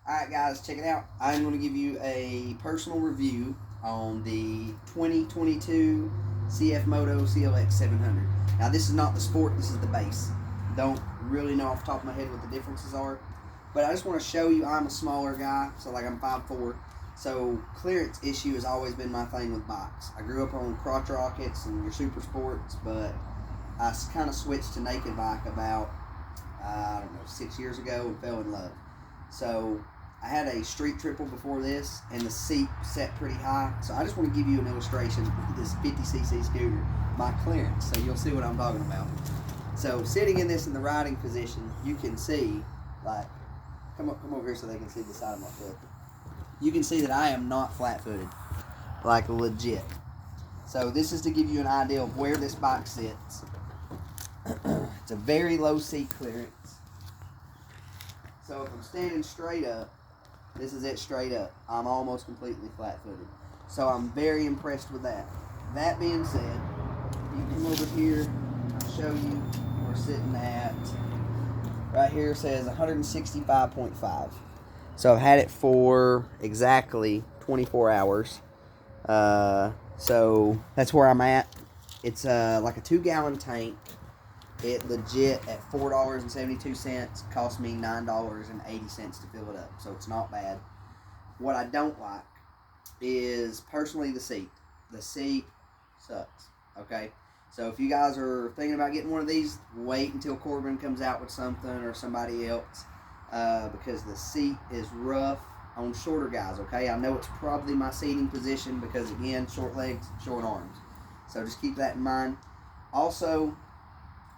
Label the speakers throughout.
Speaker 1: Alright guys, check it out. I'm going to give you a personal review on the 2022 CFMoto CLX 700. Now this is not the sport, this is the base. Don't really know off the top of my head what the differences are, but I just want to show you I'm a smaller guy, so like I'm 5'4", so clearance issue has always been my thing with bikes. I grew up on crotch rockets and your super sports, but I kind of switched to naked bike about, I don't know, 6 years ago and fell in love. So I had a street triple before this, and the seat set pretty high. So I just want to give you an illustration of this 50cc scooter, my clearance, so you'll see what I'm talking about. So sitting in this in the riding position, you can see, like, come over here so they can see the side of my foot. You can see that I am not flat-footed, like legit. So this is to give you an idea of where this bike sits. It's a very low seat clearance. So if I'm standing straight up, this is it straight up. I'm almost completely flat-footed. So I'm very impressed with that. That being said, you come over here, I'll show you, we're sitting at, right here says 165.5. So I've had it for exactly 24 hours. So that's where I'm at. It's like a 2-gallon tank. It legit at $4.72 cost me $9.80 to fill it up, so it's not bad. What I don't like is personally the seat. The seat sucks. Okay, so if you guys are thinking about getting one of these, wait until Corbin comes out with something or somebody else, because the seat is rough on shorter guys. Okay, I know it's probably my seating position because again, short legs, short arms. So just keep that in mind. Also,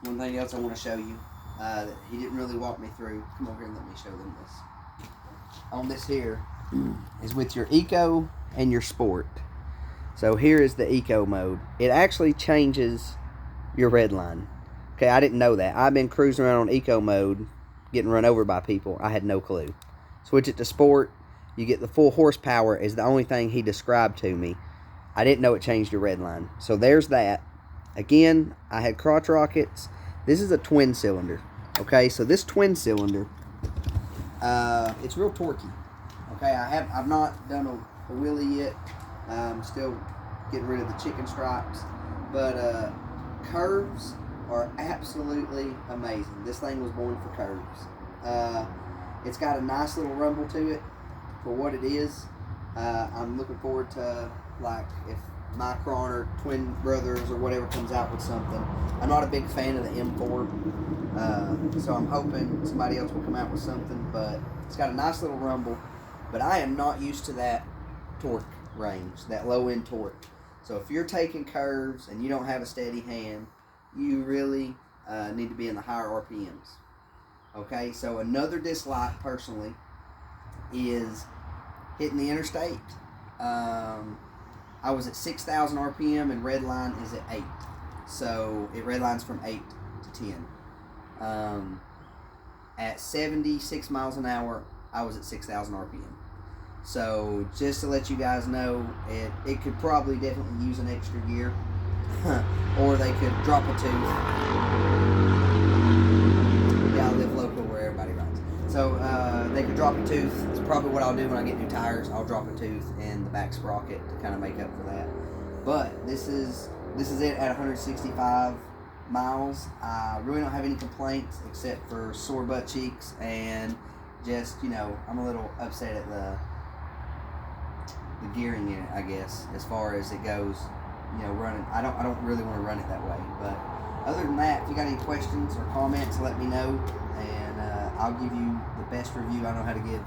Speaker 1: one thing else I want to show you that he didn't really walk me through. Come over here and let me show them this. On this here is with your Eco and your Sport. So here is the Eco mode. It actually changes your red line. Okay, I didn't know that. I've been cruising around on Eco mode, getting run over by people. I had no clue. Switch it to Sport. You get the full horsepower is the only thing he described to me. I didn't know it changed your red line. So there's that. Again, I had crotch rockets. This is a twin cylinder. Okay, so this twin cylinder, it's real torquey. Okay, I've not done a wheelie yet. I'm still getting rid of the chicken stripes, but curves are absolutely amazing. This thing was born for curves. It's got a nice little rumble to it for what it is. I'm looking forward to, like, if Micron or Twin Brothers or whatever comes out with something. I'm not a big fan of the M4, so I'm hoping somebody else will come out with something, but it's got a nice little rumble. But I am not used to that torque range, that low end torque. So if you're taking curves and you don't have a steady hand, you really need to be in the higher RPMs. Okay, so another dislike personally is hitting the interstate. I was at 6,000 RPM and red line is at 8. So it red lines from 8 to 10. At 76 miles an hour, I was at 6,000 RPM. So just to let you guys know, it could probably definitely use an extra gear. Or they could drop a tooth. Yeah, I live local where everybody rides. So they could drop a tooth. It's probably what I'll do when I get new tires. I'll drop a tooth in the back sprocket to kind of make up for that. But this is it at 165 miles. I really don't have any complaints except for sore butt cheeks and just, you know, I'm a little upset at the gearing in it, I guess, as far as it goes. You know, running. I don't really want to run it that way. But other than that, if you got any questions or comments, let me know, and I'll give you the best review I know how to give.